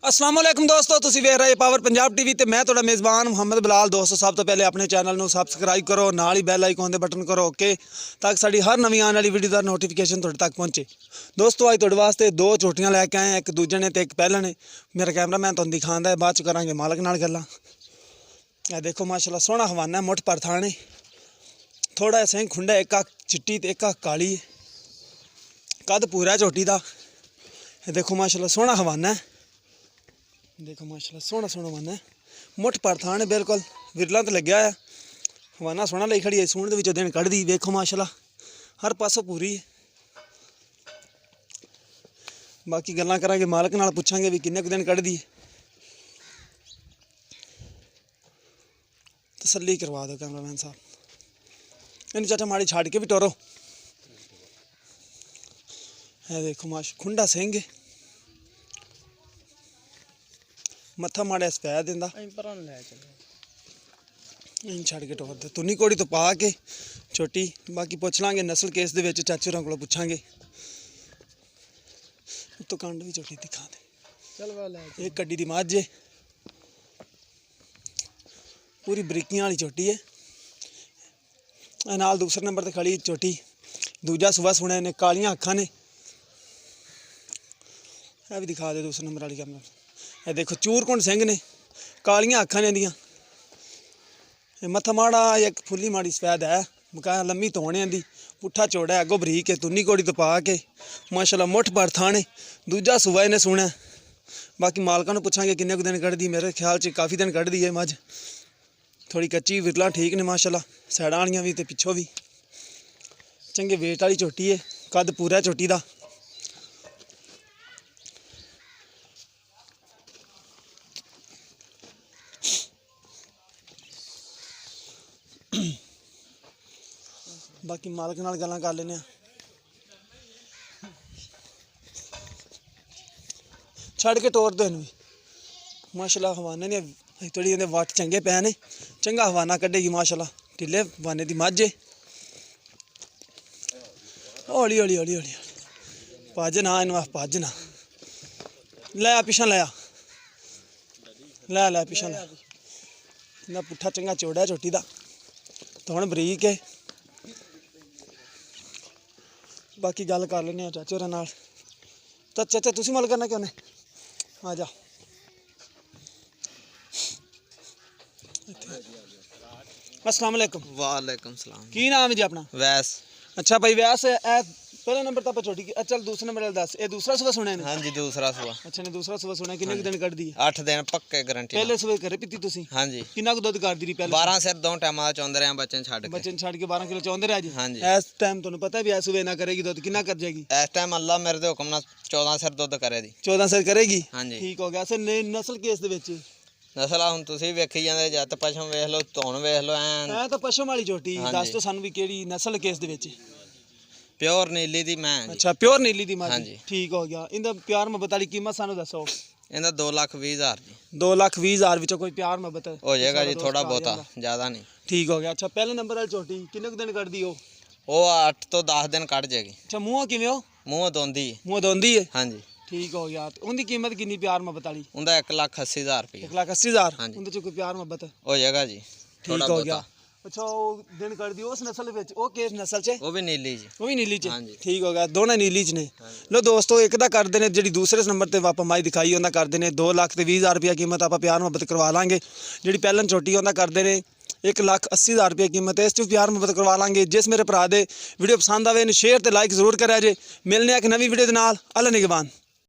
अस्सलाम वालेकुम दोस्तों, तुसीं वेख रहे पावर पंजाब टीवी ते मैं तुहाडा मेज़बान मुहम्मद बिलाल। दोस्तों सब तो पहले अपने चैनल नूं सबसक्राइब करो, नाल ही बैल आइकॉन दे बटन करो ओके, ताकि साडी हर नवीं आने वाली वीडियो दा नोटिफिकेशन तुहाडे तक पहुंचे। दोस्तों अज तुहाडे वास्ते दो झोटियां लैके आए, एक दूजे ने ते एक पहले ने। मेरा कैमरामैन तुहानूं दिखांदा है, बाद च करांगे मालक नाल गल्लां। ए देखो माशाल्लाह सोहना हवाना है, मुठ पर थाने, थोड़ा सिंह खुंडा, एक अख चिट्टी ते एक अख काली, कद पूरा झोटी दा। देखो माशाल्लाह सोहना हवाना है, देखो माशाल्लाह सोहना सोहना हवाना है, मुठ पर थान है बिल्कुल, विरला तो लग्या है। हवाना सोहना लई खड़ी है, सूण दे विचों दिन कढ़दी। देखो माशाल्लाह हर पासों पूरी है। बाकी गल्लां करांगे मालक नाल, पुछांगे भी किन्ने दिन कढ़दी है। तसल्ली करवा दो कैमरामैन साहब, इन चाचा माड़ी छाड़ के भी टोरो। है देखो माश खुंडा सिंह है, मत्था माड़ा स्पै दिंदा, इन छड़ के टोर दे तुनी घोड़ी तो पा के छोटी। बाकी पुछ लांगे नस्ल केस दे विच, चाचे होरां कोलों पुछांगे। तो कंड भी छोटी दिखा दे, एक कड्डी दी मझ है, पूरी बरीकियां वाली छोटी है। नाल दूसरे नंबर ते खड़ी छोटी, दूजा सुबह सुने ने, कालियां अखां ने। यह भी दिखा दे दूसरे नंबर वाली कैमरा। ये देखो चूरकुंड सिंह ने, कालियां अखां ने दियां, मत्था माड़ा, एक फुल्ली माड़ी सफैद है, बकाया लम्मी तोने दी, पुट्ठा चौड़ा है, अगो बरीक है, तुन्नी घोड़ी तो पा के माशाल्लाह मुठ पर थाने। दूजा सुबह ने सुना। बाकी मालकां नूं पुछांगे किन्ने कुछ दिन कढ़दी, मेरे ख्याल च काफ़ी दिन कढ़दी है मझ। थोड़ी कच्ची, विरला ठीक ने माशाल्लाह, सैडां वालियां भी ते पिछों भी। चंगे वेट वाली झोटी है, कद पूरा झोटी दा। बाकी मालक नाल गल्लां कर लेने। छड़ के टोर दो इनू माशाल्लाह। हवाने ने थोड़ी इहदे वट चंगे पै ने, चंगा हवाना कड्ढेगी माशाल्लाह। ढिले हवाने दी मझ है, हौली हौली हौली हौली भज ना, इनू आख भज ना। लै पिछां लै लै पिछां लै। इन्ना पुट्ठा चंगा चौड़ा झोटी दा, थोड़ बरीक है। बाकी गल कर लेने चाचे होरां नाल। तो चाचा तुसीं मुल करना क्यों ने, आ जा। अस्सलाम वालेकुम। वालेकुम सलाम। की नाम है जी अपना? वैस। अच्छा भाई वैस, पहले नंबर तो आप छोटी, चल दूसरे नंबर वाला दस। ये दूसरा सुबह सुने ने? हाँ जी दूसरा सुबह। अच्छा ने दूसरा सुबह सुना, किन्ने दिन कढ़दी है? 8 दिन पक्के गारंटी। पहले सुबह घरे पीती तुसीं? हाँ जी। किन्ना कुछ दुध करदी रही पहले? 12 सिर 2 टाइम चौंदे रहे बच्चन छड़ के। बच्चन छड़ के 12 किलो चौंदे रहे जी? हाँ जी। इस टाइम तुहानू पता भी है सुबह ना करेगी दुध, किन्ना कर जाएगी इस टाइम अल्लाह मेरे दे हुक्म नाल 14 सिर दुध करे दी। 14 सिर करेगी? हाँ जी। ठीक हो गया। सर नस्ल केस दे विच नस्ल हुण तुसीं वेखी जांदे, जत पशम वेख लो, धौन वेख लो, ऐ तो पशम वाली झोटी। हाँ दस जी। तो सानू भी केड़ी नस्ल केस दे विच? प्योर नीली दी मैं जी। अच्छा प्योर नीली दी मझ। हाँ जी। ठीक हो गया। इंदा प्यार मोहब्बत वाली कीमत सानू दसो। इहदा 2,20,000 जी। 2,20,000 विचों कोई प्यार मोहब्बत हो जाएगा जी, थोड़ा बहुता, ज़्यादा नहीं। ठीक हो गया। अच्छा पहले नंबर वाली झोटी किन्ने दिन कढ़दी हो? वो 8 तो 10 दिन कढ़ जाएगी। अच्छा मूंह किवें हो? मूँह दोंदी है। मूंह दोंदी है? हाँ जी। ठीक हो गया। उनकी कीमत कितनी प्यार मोहब्बत वाली? उनका 1,80,000 रुपये। 1,80,000? हाँ जी। उनके च कोई प्यार मोहब्बत हो जाएगा जी, ठीक हो गया। अच्छा वो दिन कढ़दी उस नस्ल विच, वो किस नस्ल च? वो भी नीली जी। वो भी नीली च? हाँ जी। ठीक हो गया, दोनों नीली च ने। लो दोस्तों एक दा करदे ने, जिहड़ी दूसरे नंबर ते आप माई दिखाई उहदा करदे ने 2,20,000 रुपया कीमत। आप प्यार मोहब्बत करवा लांगे। जिहड़ी पहलन छोटी उहदा करदे ने 1,80,000 रुपया कीमत है। इस प्यार मोहब्बत करवा लांगे। जिस मेरे भरा दे वीडियो पसंद आवे शेयर ते लाइक जरूर करा जे। मिलने एक नवी वीडियो दे नाल। अल्लाह निगहबान।